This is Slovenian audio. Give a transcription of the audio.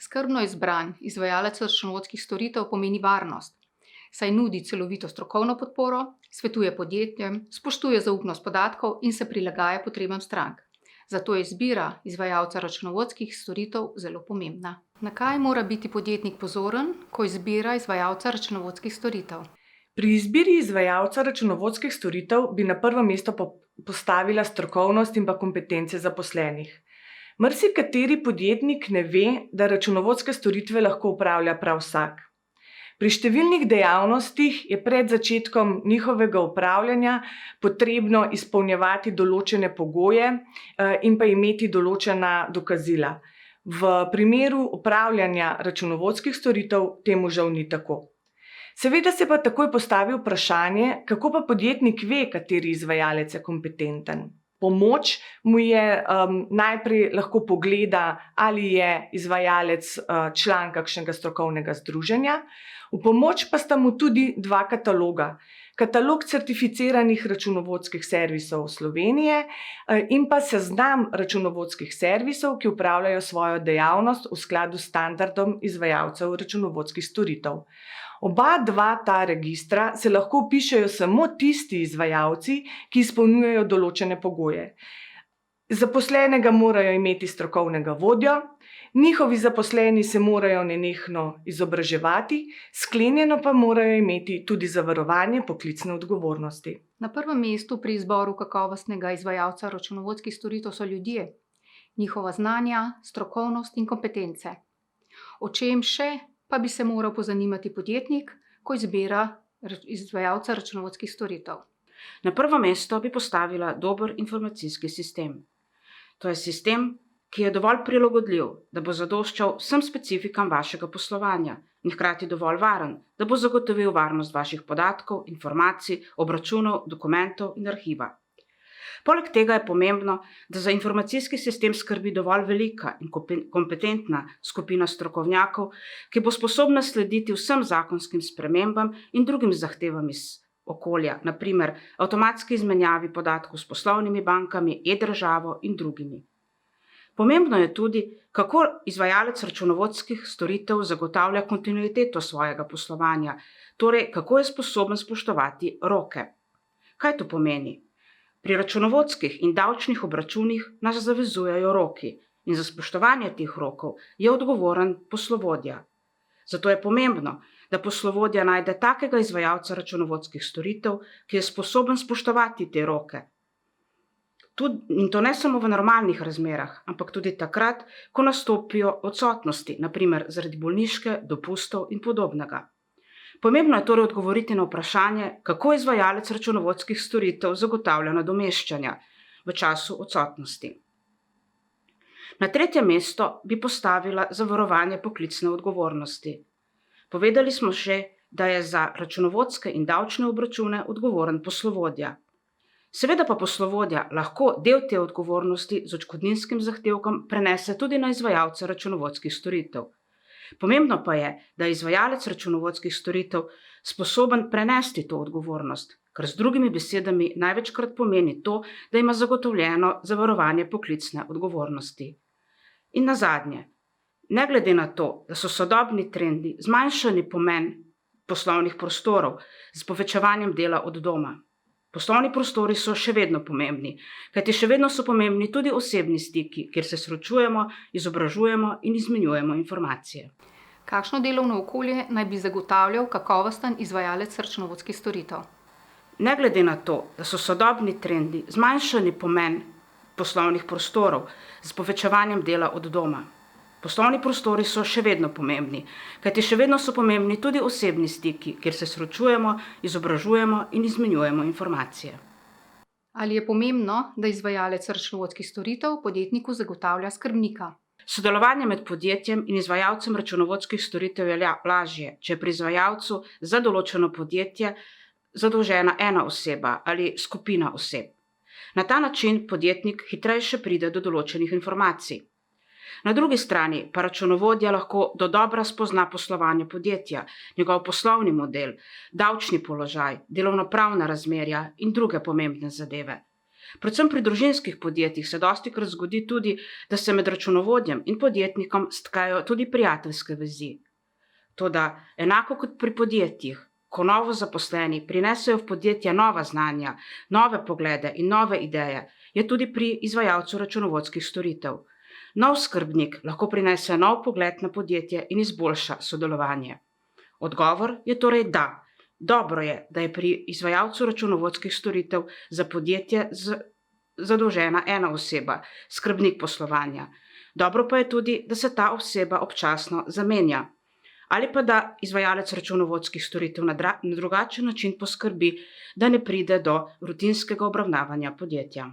Skrbno izbran izvajalec računovodskih storitev pomeni varnost, saj nudi celovito strokovno podporo, svetuje podjetjem, spoštuje zaupnost podatkov in se prilagaja potrebam strank. Zato je izbira izvajalca računovodskih storitev zelo pomembna. Na kaj mora biti podjetnik pozoren, ko izbira izvajalca računovodskih storitev? Pri izbiri izvajalca računovodskih storitev bi na prvo mesto postavila strokovnost in pa kompetence zaposlenih. Marsikateri podjetnik ne ve, da računovodske storitve lahko opravlja prav vsak. Pri številnih dejavnostih je pred začetkom njihovega upravljanja potrebno izpolnjevati določene pogoje in pa imeti določena dokazila. V primeru upravljanja računovodskih storitev temu žal ni tako. Seveda se pa takoj postavi vprašanje, kako pa podjetnik ve, kateri izvajalec je kompetenten. Pomoč mu je najprej lahko pogleda, ali je izvajalec član kakšnega strokovnega združenja. V pomoč pa sta mu tudi dva kataloga. Katalog certificiranih računovodskih servisov Slovenije in pa seznam računovodskih servisov, ki opravljajo svojo dejavnost v skladu s standardom izvajalcev računovodskih storitev. Oba dva ta registra se lahko vpišejo samo tisti izvajalci, ki izpolnjujejo določene pogoje. Zaposlenega morajo imeti strokovnega vodjo, njihovi zaposleni se morajo nenehno izobraževati, sklenjeno pa morajo imeti tudi zavarovanje poklicne odgovornosti. Na prvem mestu pri izboru kakovostnega izvajalca računovodskih storitev so ljudje, njihova znanja, strokovnost in kompetence. O čem še pa bi se moral pozanimati podjetnik, ko izbira izvajalca računovodskih storitev? Na prvo mesto bi postavila dober informacijski sistem. To je sistem, ki je dovolj prilagodljiv, da bo zadoščal vsem specifikam vašega poslovanja in hkrati dovolj varen, da bo zagotovil varnost vaših podatkov, informacij, obračunov, dokumentov in arhiva. Poleg tega je pomembno, da za informacijski sistem skrbi dovolj velika in kompetentna skupina strokovnjakov, ki bo sposobna slediti vsem zakonskim spremembam in drugim zahtevam iz okolja, na primer avtomatski izmenjavi podatkov s poslovnimi bankami, e-državo in drugimi. Pomembno je tudi, kako izvajalec računovodskih storitev zagotavlja kontinuiteto svojega poslovanja, torej kako je sposoben spoštovati roke. Kaj to pomeni? Pri računovodskih in davčnih obračunih nas zavezujejo roki in za spoštovanje teh rokov je odgovoren poslovodja. Zato je pomembno, da poslovodja najde takega izvajalca računovodskih storitev, ki je sposoben spoštovati te roke. In to ne samo v normalnih razmerah, ampak tudi takrat, ko nastopijo odsotnosti, na primer zaradi bolniške, dopustov in podobnega. Pomembno je torej odgovoriti na vprašanje, kako izvajalec računovodskih storitev zagotavlja nadomeščanja v času odsotnosti. Na tretje mesto bi postavila zavarovanje poklicne odgovornosti. Povedali smo že, da je za računovodske in davčne obračune odgovoren poslovodja. Seveda pa poslovodja lahko del te odgovornosti z odškodninskim zahtevkom prenese tudi na izvajalce računovodskih storitev. Pomembno pa je, da je izvajalec računovodskih storitev sposoben prenesti to odgovornost, kar z drugimi besedami največkrat pomeni to, da ima zagotovljeno zavarovanje poklicne odgovornosti. In nazadnje, ne glede na to, da so sodobni trendi zmanjšani pomen poslovnih prostorov z povečevanjem dela od doma. Poslovni prostori so še vedno pomembni, kajti še vedno so pomembni tudi osebni stiki, kjer se srečujemo, izobražujemo in izmenjujemo informacije. Kakšno delovno okolje naj bi zagotavljal kakovosten izvajalec računovodskih storitev? Ne glede na to, da so sodobni trendi zmanjšani pomen poslovnih prostorov z povečevanjem dela od doma. Poslovni prostori so še vedno pomembni, kajti še vedno so pomembni tudi osebni stiki, kjer se srečujemo, izobražujemo in izmenjujemo informacije. Ali je pomembno, da izvajalec računovodskih storitev podjetniku zagotavlja skrbnika? Sodelovanje med podjetjem in izvajalcem računovodskih storitev je lažje, če je pri izvajalcu za določeno podjetje zadolžena ena oseba ali skupina oseb. Na ta način podjetnik hitreje pride do določenih informacij. Na drugi strani pa računovodja lahko dodobra spozna poslovanje podjetja, njegov poslovni model, davčni položaj, delovnopravna razmerja in druge pomembne zadeve. Predvsem pri družinskih podjetjih se dostikrat zgodi tudi, da se med računovodjem in podjetnikom stkajo tudi prijateljske vezi. Toda enako kot pri podjetjih, ko novo zaposleni prinesejo v podjetje nova znanja, nove poglede in nove ideje, je tudi pri izvajalcu računovodskih storitev. Nov skrbnik lahko prinese nov pogled na podjetje in izboljša sodelovanje. Odgovor je torej da. Dobro je, da je pri izvajalcu računovodskih storitev za podjetje zadolžena ena oseba, skrbnik poslovanja. Dobro pa je tudi, da se ta oseba občasno zamenja. Ali pa da izvajalec računovodskih storitev na drugačen način poskrbi, da ne pride do rutinskega obravnavanja podjetja.